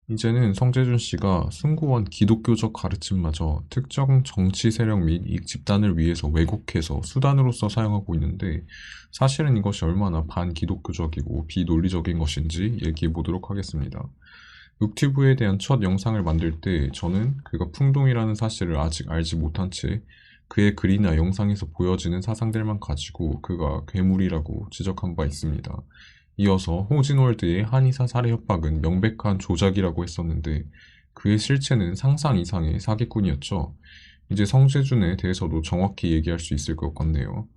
이제는 성재준 씨가 숭고한 기독교적 가르침마저 특정 정치 세력 및 이익 집단을 위해서 왜곡해서 수단으로서 사용하고 있는데, 사실은 이것이 얼마나 반기독교적이고 비논리적인 것인지 얘기해 보도록 하겠습니다. 윽튜브에 대한 첫 영상을 만들 때 저는 그가 풍동이라는 사실을 아직 알지 못한 채 그의 글이나 영상에서 보여지는 사상들만 가지고 그가 괴물이라고 지적한 바 있습니다. 이어서 호진월드의 한의사 살해 협박은 명백한 조작이라고 했었는데, 그의 실체는 상상 이상의 사기꾼이었죠. 이제 성재준에 대해서도 정확히 얘기할 수 있을 것 같네요.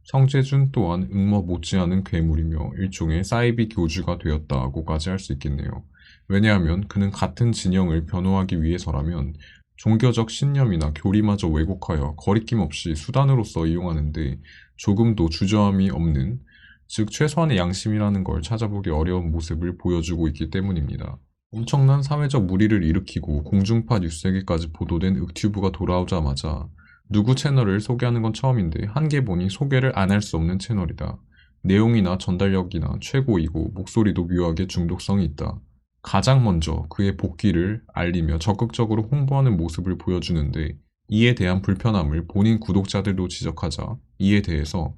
성재준 또한 응모 못지않은 괴물이며 일종의 사이비 교주가 되었다고까지 할 수 있겠네요. 왜냐하면 그는 같은 진영을 변호하기 위해서라면 종교적 신념이나 교리마저 왜곡하여 거리낌 없이 수단으로서 이용하는데 조금도 주저함이 없는, 즉 최소한의 양심이라는 걸 찾아보기 어려운 모습을 보여주고 있기 때문입니다. 엄청난 사회적 물의를 일으키고 공중파 뉴스에게까지 보도된 윽튜브가 돌아오자마자 누구 채널을 소개하는 건 처음인데 한 개 보니 소개를 안 할 수 없는 채널이다. 내용이나 전달력이나 최고이고 목소리도 묘하게 중독성이 있다. 가장 먼저 그의 복귀를 알리며 적극적으로 홍보하는 모습을 보여주는데, 이에 대한 불편함을 본인 구독자들도 지적하자 이에 대해서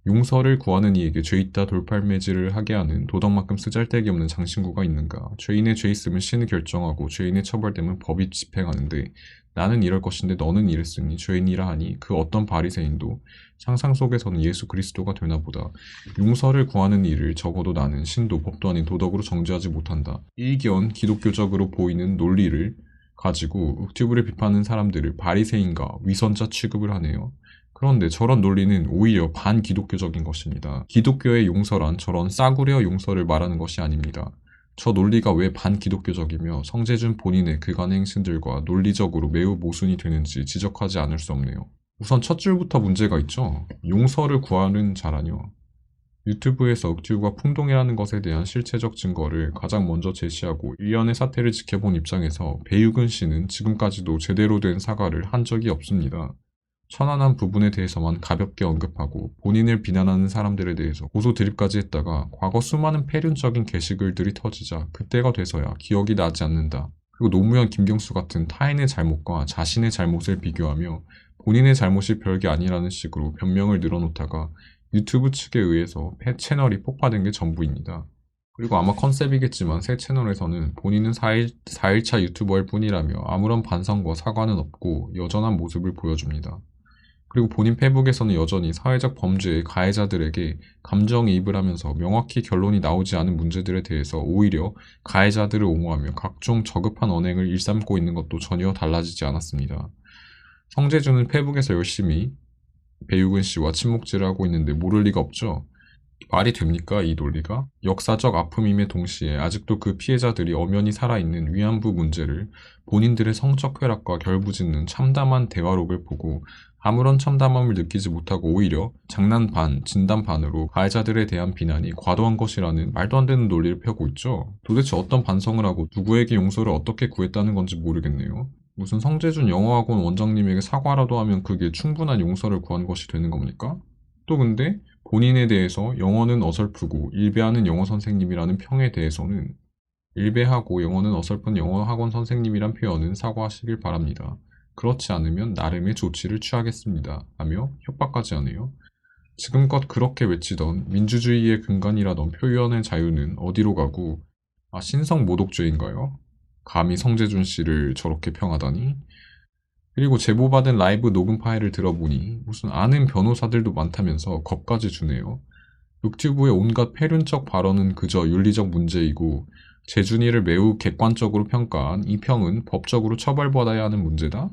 용서를 구하는 이에게 죄 있다 돌팔매질을 하게 하는 도덕만큼 쓰잘데기 없는 장신구가 있는가. 죄인의 죄 있음은 신이 결정하고 죄인의 처벌됨은 법이 집행하는데 나는 이럴 것인데 너는 이랬으니 죄인이라 하니 그 어떤 바리새인도 상상 속에서는 예수 그리스도가 되나 보다. 용서를 구하는 일을 적어도 나는 신도 법도 아닌 도덕으로 정죄하지 못한다. 일견 기독교적으로 보이는 논리를 가지고 윽튜브를 비판하는 사람들을 바리새인과 위선자 취급을 하네요. 그런데 저런 논리는 오히려 반기독교적인 것입니다. 기독교의 용서란 저런 싸구려 용서를 말하는 것이 아닙니다. 저 논리가 왜 반기독교적이며 성재준 본인의 그간의 행실들과 논리적으로 매우 모순이 되는지 지적하지 않을 수 없네요. 우선 첫 줄부터 문제가 있죠. 용서를 구하는 자라뇨. 유튜브에서 윽튜브가 풍동이라는 것에 대한 실체적 증거를 가장 먼저 제시하고 일련의 사태를 지켜본 입장에서 배유근 씨는 지금까지도 제대로 된 사과를 한 적이 없습니다. 천안한 부분에 대해서만 가볍게 언급하고 본인을 비난하는 사람들에 대해서 고소 드립까지 했다가 과거 수많은 폐륜적인 게시글들이 터지자 그때가 돼서야 기억이 나지 않는다. 그리고 노무현, 김경수 같은 타인의 잘못과 자신의 잘못을 비교하며 본인의 잘못이 별게 아니라는 식으로 변명을 늘어놓다가 유튜브 측에 의해서 채널이 폭파된 게 전부입니다. 그리고 아마 컨셉이겠지만 새 채널에서는 본인은 4일차 유튜버일 뿐이라며 아무런 반성과 사과는 없고 여전한 모습을 보여줍니다. 그리고 본인 페북에서는 여전히 사회적 범죄의 가해자들에게 감정이입을 하면서 명확히 결론이 나오지 않은 문제들에 대해서 오히려 가해자들을 옹호하며 각종 저급한 언행을 일삼고 있는 것도 전혀 달라지지 않았습니다. 성재준은 페북에서 열심히 배유근 씨와 친목질을 하고 있는데 모를 리가 없죠. 말이 됩니까, 이 논리가? 역사적 아픔임에 동시에 아직도 그 피해자들이 엄연히 살아있는 위안부 문제를 본인들의 성적 쾌락과 결부짓는 참담한 대화록을 보고 아무런 참담함을 느끼지 못하고 오히려 장난 반, 진담 반으로 가해자들에 대한 비난이 과도한 것이라는 말도 안 되는 논리를 펴고 있죠. 도대체 어떤 반성을 하고 누구에게 용서를 어떻게 구했다는 건지 모르겠네요. 무슨 성재준 영어학원 원장님에게 사과라도 하면 그게 충분한 용서를 구한 것이 되는 겁니까? 또 근데 본인에 대해서 영어는 어설프고 일배하는 영어 선생님이라는 평에 대해서는 일배하고 영어는 어설픈 영어 학원 선생님이란 표현은 사과하시길 바랍니다. 그렇지 않으면 나름의 조치를 취하겠습니다. 하며 협박까지 하네요. 지금껏 그렇게 외치던 민주주의의 근간이라던 표현의 자유는 어디로 가고, 신성 모독죄인가요? 감히 성재준 씨를 저렇게 평하다니? 그리고 제보받은 라이브 녹음 파일을 들어보니 무슨 아는 변호사들도 많다면서 겁까지 주네요. 윽튜브의 온갖 폐륜적 발언은 그저 윤리적 문제이고 재준이를 매우 객관적으로 평가한 이 평은 법적으로 처벌받아야 하는 문제다?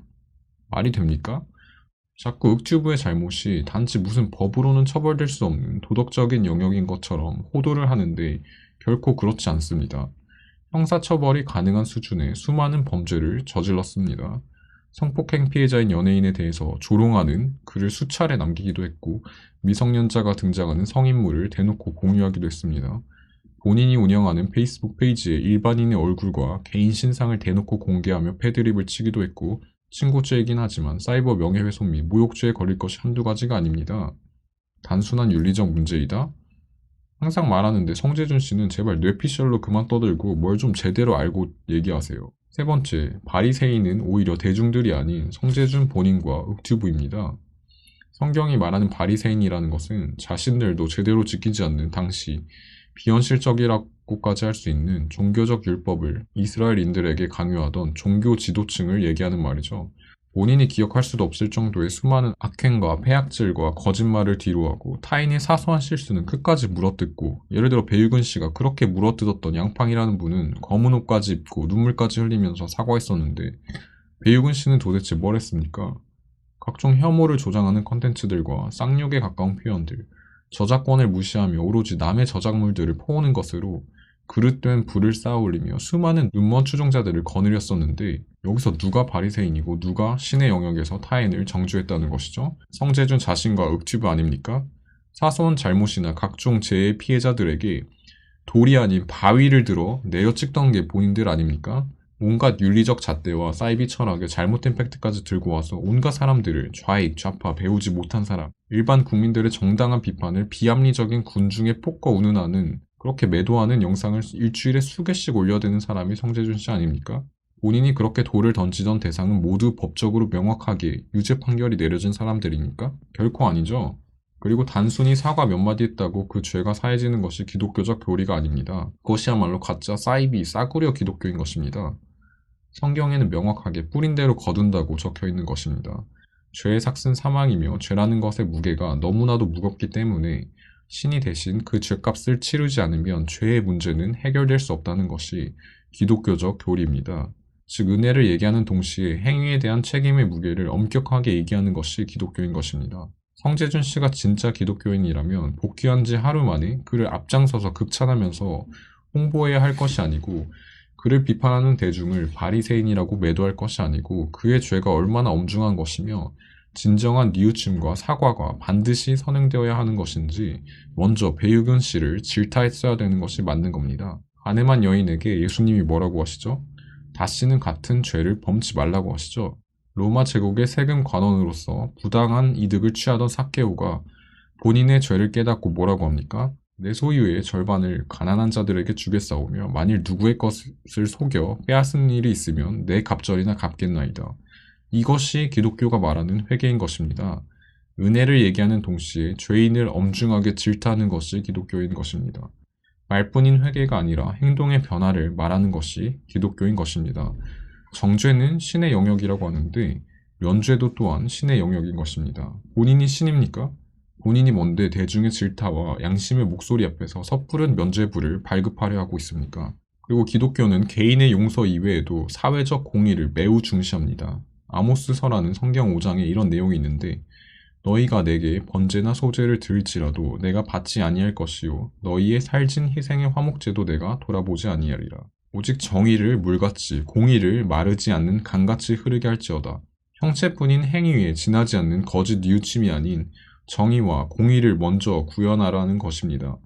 말이 됩니까? 자꾸 윽튜브의 잘못이 단지 무슨 법으로는 처벌될 수 없는 도덕적인 영역인 것처럼 호도를 하는데 결코 그렇지 않습니다. 형사처벌이 가능한 수준의 수많은 범죄를 저질렀습니다. 성폭행 피해자인 연예인에 대해서 조롱하는 글을 수차례 남기기도 했고 미성년자가 등장하는 성인물을 대놓고 공유하기도 했습니다. 본인이 운영하는 페이스북 페이지에 일반인의 얼굴과 개인 신상을 대놓고 공개하며 패드립을 치기도 했고 친고죄이긴 하지만 사이버 명예훼손 및 모욕죄에 걸릴 것이 한두 가지가 아닙니다. 단순한 윤리적 문제이다? 항상 말하는데 성재준 씨는 제발 뇌피셜로 그만 떠들고 뭘 좀 제대로 알고 얘기하세요. 세 번째, 바리새인은 오히려 대중들이 아닌 성재준 본인과 윽튜브입니다. 성경이 말하는 바리새인이라는 것은 자신들도 제대로 지키지 않는 당시 비현실적이라고까지 할 수 있는 종교적 율법을 이스라엘인들에게 강요하던 종교 지도층을 얘기하는 말이죠. 본인이 기억할 수도 없을 정도의 수많은 악행과 폐악질과 거짓말을 뒤로하고 타인의 사소한 실수는 끝까지 물어뜯고, 예를 들어 배유근 씨가 그렇게 물어뜯었던 양팡이라는 분은 검은 옷까지 입고 눈물까지 흘리면서 사과했었는데, 배유근 씨는 도대체 뭘 했습니까? 각종 혐오를 조장하는 컨텐츠들과 쌍욕에 가까운 표현들, 저작권을 무시하며 오로지 남의 저작물들을 퍼오는 것으로 그릇된 불을 쌓아올리며 수많은 눈먼 추종자들을 거느렸었는데, 여기서 누가 바리새인이고 누가 신의 영역에서 타인을 정죄했다는 것이죠? 성재준 자신과 윽튜브 아닙니까? 사소한 잘못이나 각종 재해 피해자들에게 돌이 아닌 바위를 들어 내어찍던 게 본인들 아닙니까? 온갖 윤리적 잣대와 사이비 철학의 잘못된 팩트까지 들고 와서 온갖 사람들을 좌익, 좌파, 배우지 못한 사람, 일반 국민들의 정당한 비판을 비합리적인 군중에 폭거 운운하는, 그렇게 매도하는 영상을 일주일에 수개씩 올려대는 사람이 성재준 씨 아닙니까? 본인이 그렇게 돌을 던지던 대상은 모두 법적으로 명확하게 유죄 판결이 내려진 사람들입니까? 결코 아니죠. 그리고 단순히 사과 몇 마디 했다고 그 죄가 사해지는 것이 기독교적 교리가 아닙니다. 그것이야말로 가짜 사이비 싸구려 기독교인 것입니다. 성경에는 명확하게 뿌린 대로 거둔다고 적혀 있는 것입니다. 죄의 삭은 사망이며 죄라는 것의 무게가 너무나도 무겁기 때문에 신이 대신 그 죄값을 치르지 않으면 죄의 문제는 해결될 수 없다는 것이 기독교적 교리입니다. 즉, 은혜를 얘기하는 동시에 행위에 대한 책임의 무게를 엄격하게 얘기하는 것이 기독교인 것입니다. 성재준 씨가 진짜 기독교인이라면 복귀한 지 하루 만에 그를 앞장서서 극찬하면서 홍보해야 할 것이 아니고, 그를 비판하는 대중을 바리새인이라고 매도할 것이 아니고, 그의 죄가 얼마나 엄중한 것이며 진정한 뉘우침과 사과가 반드시 선행되어야 하는 것인지 먼저 배유근 씨를 질타했어야 되는 것이 맞는 겁니다. 가늠한 여인에게 예수님이 뭐라고 하시죠? 다시는 같은 죄를 범치 말라고 하시죠. 로마 제국의 세금 관원으로서 부당한 이득을 취하던 삭개오가 본인의 죄를 깨닫고 뭐라고 합니까? 내 소유의 절반을 가난한 자들에게 주겠사오며 만일 누구의 것을 속여 빼앗은 일이 있으면 내 갑절이나 갚겠나이다. 이것이 기독교가 말하는 회개인 것입니다. 은혜를 얘기하는 동시에 죄인을 엄중하게 질타하는 것이 기독교인 것입니다. 말뿐인 회개가 아니라 행동의 변화를 말하는 것이 기독교인 것입니다. 정죄는 신의 영역이라고 하는데 면죄도 또한 신의 영역인 것입니다. 본인이 신입니까? 본인이 뭔데 대중의 질타와 양심의 목소리 앞에서 섣부른 면죄부를 발급하려 하고 있습니까? 그리고 기독교는 개인의 용서 이외에도 사회적 공의를 매우 중시합니다. 아모스서라는 성경 5장에 이런 내용이 있는데, 너희가 내게 번제나 소제를 들지라도 내가 받지 아니할 것이요 너희의 살진 희생의 화목제도 내가 돌아보지 아니하리라. 오직 정의를 물같이 공의를 마르지 않는 강같이 흐르게 할지어다. 형체뿐인 행위에 지나지 않는 거짓 뉘우침이 아닌 정의와 공의를 먼저 구현하라는 것입니다.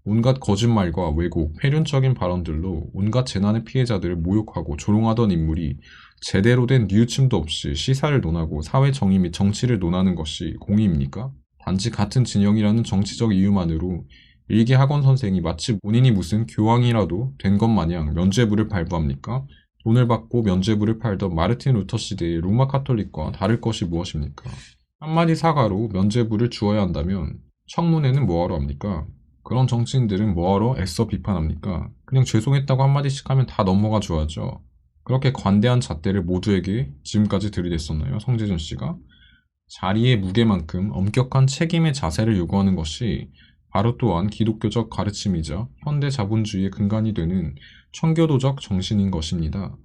온갖 거짓말과 왜곡, 폐륜적인 발언들로 온갖 재난의 피해자들을 모욕하고 조롱하던 인물이 제대로 된 뉘우침도 없이 시사를 논하고 사회 정의 및 정치를 논하는 것이 공의입니까? 단지 같은 진영이라는 정치적 이유만으로 일개 학원 선생이 마치 본인이 무슨 교황이라도 된 것 마냥 면죄부를 발부합니까? 돈을 받고 면죄부를 팔던 마르틴 루터 시대의 로마 카톨릭과 다를 것이 무엇입니까? 한마디 사과로 면죄부를 주어야 한다면 청문회는 뭐하러 합니까? 그런 정치인들은 뭐하러 애써 비판합니까? 그냥 죄송했다고 한마디씩 하면 다 넘어가 줘야죠. 그렇게 관대한 잣대를 모두에게 지금까지 들이댔었나요? 성재준 씨가? 자리의 무게만큼 엄격한 책임의 자세를 요구하는 것이 바로 또한 기독교적 가르침이자 현대 자본주의의 근간이 되는 청교도적 정신인 것입니다.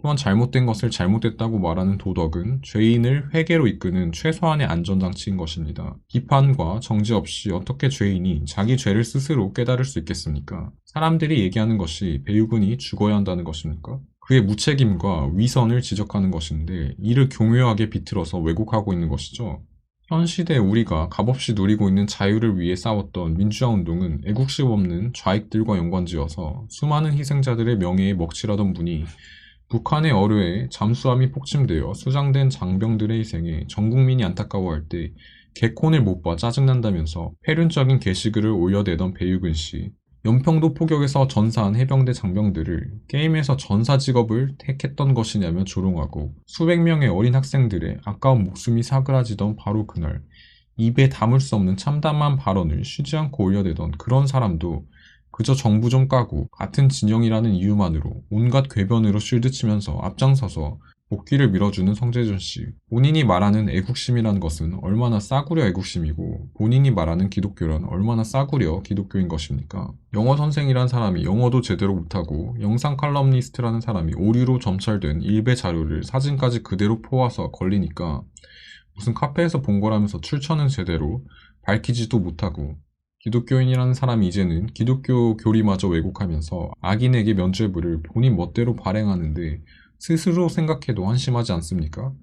또한 잘못된 것을 잘못됐다고 말하는 도덕은 죄인을 회개로 이끄는 최소한의 안전장치인 것입니다. 비판과 정지 없이 어떻게 죄인이 자기 죄를 스스로 깨달을 수 있겠습니까? 사람들이 얘기하는 것이 배유근이 죽어야 한다는 것입니까? 그의 무책임과 위선을 지적하는 것인데 이를 교묘하게 비틀어서 왜곡하고 있는 것이죠. 현 시대에 우리가 값없이 누리고 있는 자유를 위해 싸웠던 민주화 운동은 애국심 없는 좌익들과 연관지어서 수많은 희생자들의 명예에 먹칠하던 분이 북한의 어뢰에 잠수함이 폭침되어 수장된 장병들의 희생에 전 국민이 안타까워할 때 개콘을 못 봐 짜증난다면서 패륜적인 게시글을 올려대던 배유근 씨. 연평도 포격에서 전사한 해병대 장병들을 게임에서 전사 직업을 택했던 것이냐며 조롱하고 수백 명의 어린 학생들의 아까운 목숨이 사그라지던 바로 그날 입에 담을 수 없는 참담한 발언을 쉬지 않고 올려대던 그런 사람도 그저 정부 좀 까고 같은 진영이라는 이유만으로 온갖 궤변으로 쉴드치면서 앞장서서 복귀를 밀어주는 성재준 씨. 본인이 말하는 애국심이라는 것은 얼마나 싸구려 애국심이고 본인이 말하는 기독교란 얼마나 싸구려 기독교인 것입니까? 영어 선생이란 사람이 영어도 제대로 못하고 영상 칼럼니스트라는 사람이 오류로 점철된 일배 자료를 사진까지 그대로 포와서 걸리니까 무슨 카페에서 본 거라면서 출처는 제대로 밝히지도 못하고 기독교인이라는 사람이 이제는 기독교 교리마저 왜곡하면서 악인에게 면죄부를 본인 멋대로 발행하는데 스스로 생각해도 한심하지 않습니까?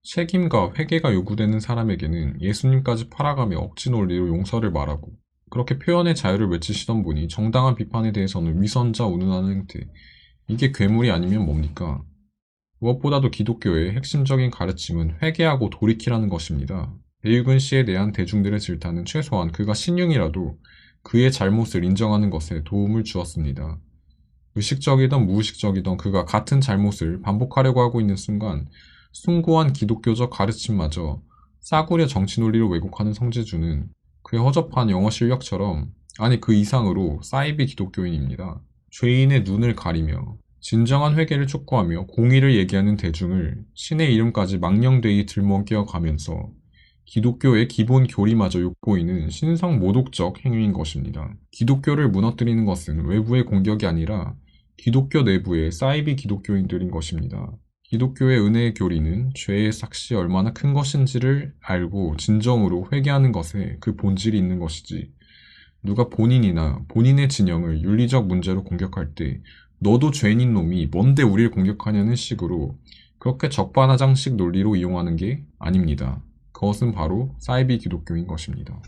책임과 회개가 요구되는 사람에게는 예수님까지 팔아가며 억지 논리로 용서를 말하고 그렇게 표현의 자유를 외치시던 분이 정당한 비판에 대해서는 위선자 운운하는 행태. 이게 괴물이 아니면 뭡니까? 무엇보다도 기독교의 핵심적인 가르침은 회개하고 돌이키라는 것입니다. 배유근 씨에 대한 대중들의 질타는 최소한 그가 신용이라도 그의 잘못을 인정하는 것에 도움을 주었습니다. 의식적이든 무의식적이든 그가 같은 잘못을 반복하려고 하고 있는 순간 숭고한 기독교적 가르침마저 싸구려 정치 논리로 왜곡하는 성재주는 그의 허접한 영어 실력처럼 아니 그 이상으로 사이비 기독교인입니다. 죄인의 눈을 가리며 진정한 회개를 촉구하며 공의를 얘기하는 대중을 신의 이름까지 망령되이 들먹여 가면서 기독교의 기본 교리마저 욕보이는 신성 모독적 행위인 것입니다. 기독교를 무너뜨리는 것은 외부의 공격이 아니라 기독교 내부의 사이비 기독교인들인 것입니다. 기독교의 은혜의 교리는 죄의 삭시 얼마나 큰 것인지를 알고 진정으로 회개하는 것에 그 본질이 있는 것이지 누가 본인이나 본인의 진영을 윤리적 문제로 공격할 때 너도 죄인인 놈이 뭔데 우리를 공격하냐는 식으로 그렇게 적반하장식 논리로 이용하는 게 아닙니다. 그것은 바로 사이비 기독교인 것입니다.